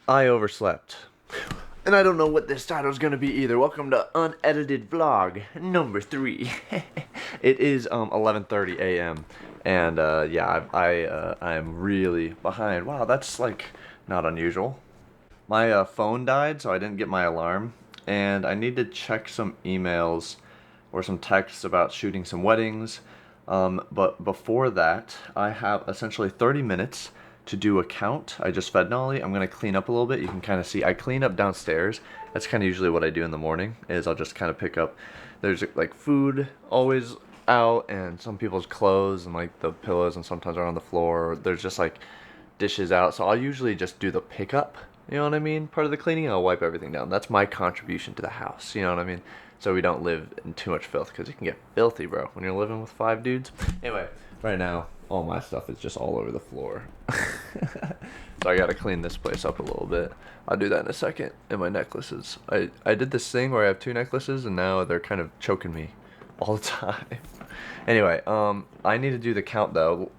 I overslept. And I don't know what this title is going to be either. Welcome to Unedited Vlog number 3. It is 11:30 a.m. And yeah, I'm really behind. Wow, that's like not unusual. My phone died, so I didn't get my alarm. And I need to check some emails or some texts about shooting some weddings. But before that, I have essentially 30 minutes to do a count. I just fed Nolly. I'm gonna clean up a little bit. You can kind of see I clean up downstairs. That's kind of usually what I do in the morning. Is I'll just kind of pick up. There's like food always out, and some people's clothes and like the pillows, and sometimes are on the floor. There's just like dishes out. So I'll usually just do the pickup. You know what I mean? Part of the cleaning. I'll wipe everything down. That's my contribution to the house. You know what I mean? So we don't live in too much filth, because it can get filthy, bro, when you're living with 5 dudes. Anyway, right now, all my stuff is just all over the floor. So I gotta clean this place up a little bit. I'll do that in a second. And my necklaces. I did this thing where I have 2 necklaces, and now they're kind of choking me all the time. Anyway, I need to do the count, though.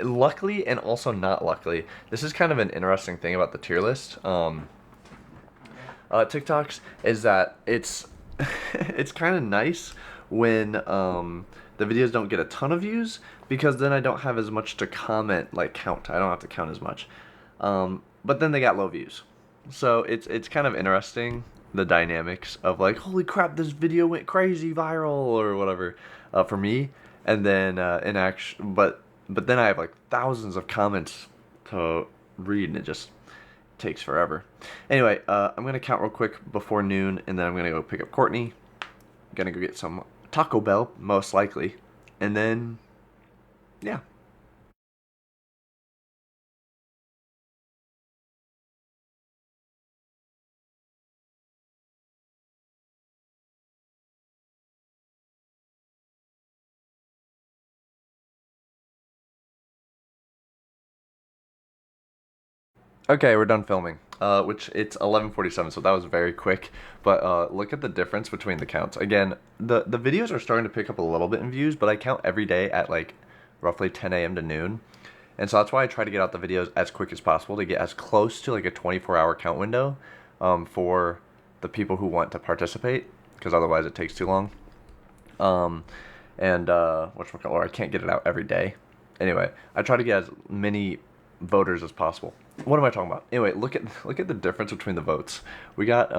Luckily, and also not luckily, this is kind of an interesting thing about the tier list. TikToks is that it's it's kind of nice when the videos don't get a ton of views, because then I don't have as much to comment, like count. I don't have to count as much. But then they got low views. So it's kind of interesting, the dynamics of like, holy crap, this video went crazy viral or whatever for me. And then in action, but then I have like thousands of comments to read, and it just takes forever. Anyway, I'm gonna count real quick before noon, and then I'm gonna go pick up Courtney. I'm gonna go get some Taco Bell, most likely, and then yeah. Okay, we're done filming. Which it's 11:47, so that was very quick. But look at the difference between the counts. Again, the videos are starting to pick up a little bit in views, but I count every day at like roughly 10 a.m. to noon. And so that's why I try to get out the videos as quick as possible to get as close to like a 24-hour count window for the people who want to participate, because otherwise it takes too long. And whatchamacallit, I can't get it out every day. Anyway, I try to get as many voters as possible. What am I talking about? Anyway, look at the difference between the votes. We got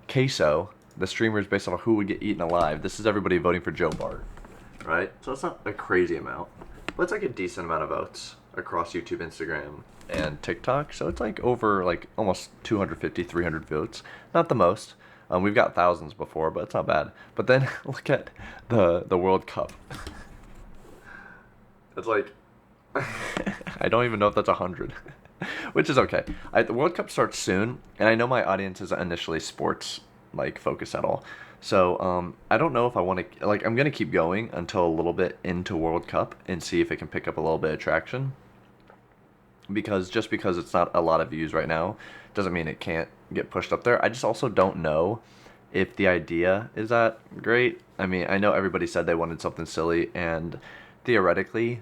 Queso, the streamers based off of who would get eaten alive. This is everybody voting for Joe Bart, right? So it's not a crazy amount, but it's like a decent amount of votes across YouTube, Instagram, and TikTok. So it's like over like almost 250, 300 votes. Not the most. We've got thousands before, but it's not bad. But then look at the World Cup. It's like I don't even know if that's 100, which is okay. The World Cup starts soon, and I know my audience isn't initially sports like focused at all. So I don't know if I want to like. I'm gonna keep going until a little bit into World Cup and see if it can pick up a little bit of traction. Because just because it's not a lot of views right now doesn't mean it can't get pushed up there. I just also don't know if the idea is that great. I mean, I know everybody said they wanted something silly, and theoretically,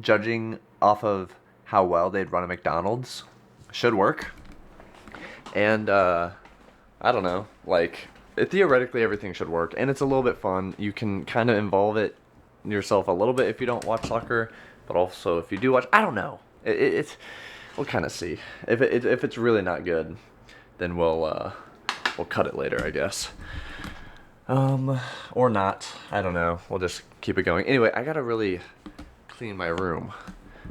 judging off of how well they'd run a McDonald's should work. And I don't know, like theoretically everything should work, and it's a little bit fun. You can kind of involve it yourself a little bit if you don't watch soccer, but also if you do watch, I don't know. It's we'll kind of see. If it's really not good, then we'll cut it later, I guess. Or not. I don't know. We'll just keep it going. Anyway, I gotta really clean my room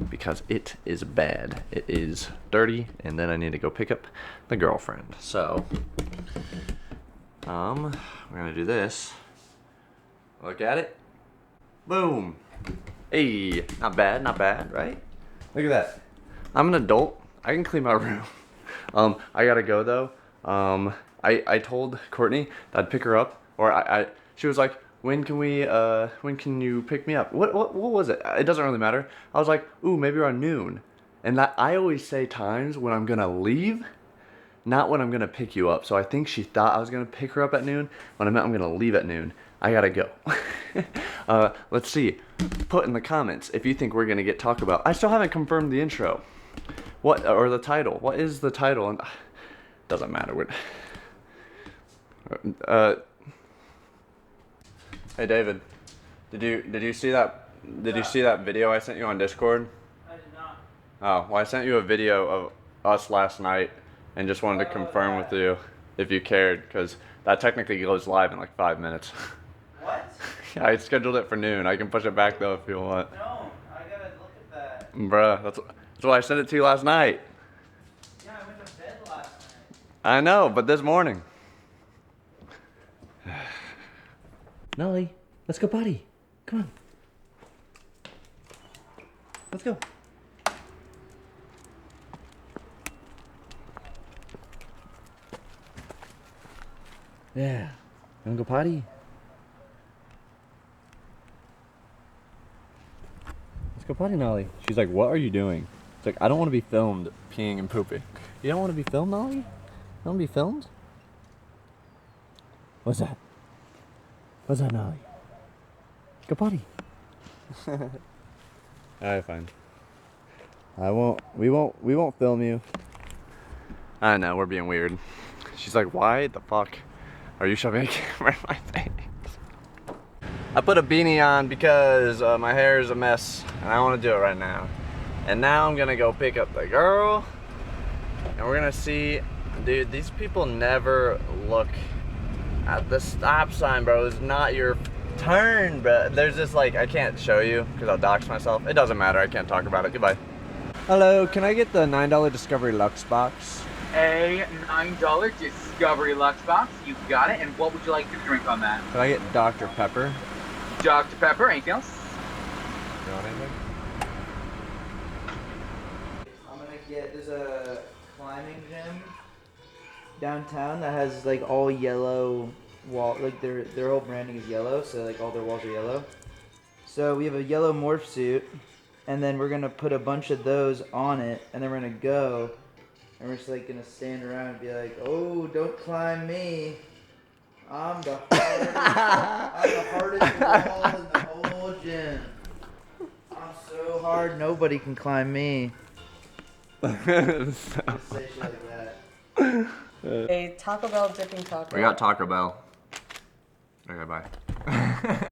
because it is bad. It is dirty, and then I need to go pick up the girlfriend. So, we're gonna do this. Look at it. Boom. Hey, not bad, right? Look at that. I'm an adult. I can clean my room. I gotta go though. I told Courtney that I'd pick her up, or she was like, when can you pick me up? What was it? It doesn't really matter. I was like, ooh, maybe around noon. And that I always say times when I'm gonna leave, not when I'm gonna pick you up. So I think she thought I was gonna pick her up at noon, when I meant I'm gonna leave at noon. I gotta go. Let's see. Put in the comments if you think we're gonna get talked about. I still haven't confirmed the intro. What, or the title? What is the title? And Doesn't matter. Hey David, did you see that? Did you see that video I sent you on Discord? I did not. Oh, well, I sent you a video of us last night, and just wanted to confirm with you if you cared, because that technically goes live in like 5 minutes. What? Yeah, I scheduled it for noon. I can push it back though if you want. No, I gotta look at that. Bruh, that's why I sent it to you last night. Yeah, I went to bed last night. I know, but this morning. Nolly, let's go potty. Come on. Let's go. Yeah. You wanna go potty? Let's go potty, Nolly. She's like, what are you doing? It's like, I don't want to be filmed peeing and pooping. You don't want to be filmed, Nolly? You don't want to be filmed? What's that? What's that, Nolly? Go potty. Alright, fine. We won't film you. I know, we're being weird. She's like, why the fuck are you shoving a camera in my face? I put a beanie on because my hair is a mess and I want to do it right now. And now I'm gonna go pick up the girl and we're gonna see, dude, these people never look at the stop sign, bro. It's not your turn, bro. There's this, like, I can't show you because I'll dox myself. It doesn't matter, I can't talk about it. Goodbye. Hello, can I get the $9 Discovery Lux box? A $9 Discovery Lux box. You got it. And what would you like to drink on that? Can I get Dr. Pepper? Dr. Pepper. Anything else? You want anything? I'm gonna there's a climbing gym downtown that has like all yellow wall, like their whole branding is yellow, so like all their walls are yellow. So we have a yellow morph suit, and then we're gonna put a bunch of those on it, and then we're gonna go, and we're just like gonna stand around and be like, oh, don't climb me. I'm the hardest wall in the whole gym. I'm so hard, nobody can climb me. Just say shit like that. A Taco Bell dipping taco. We got Taco Bell. Okay, bye.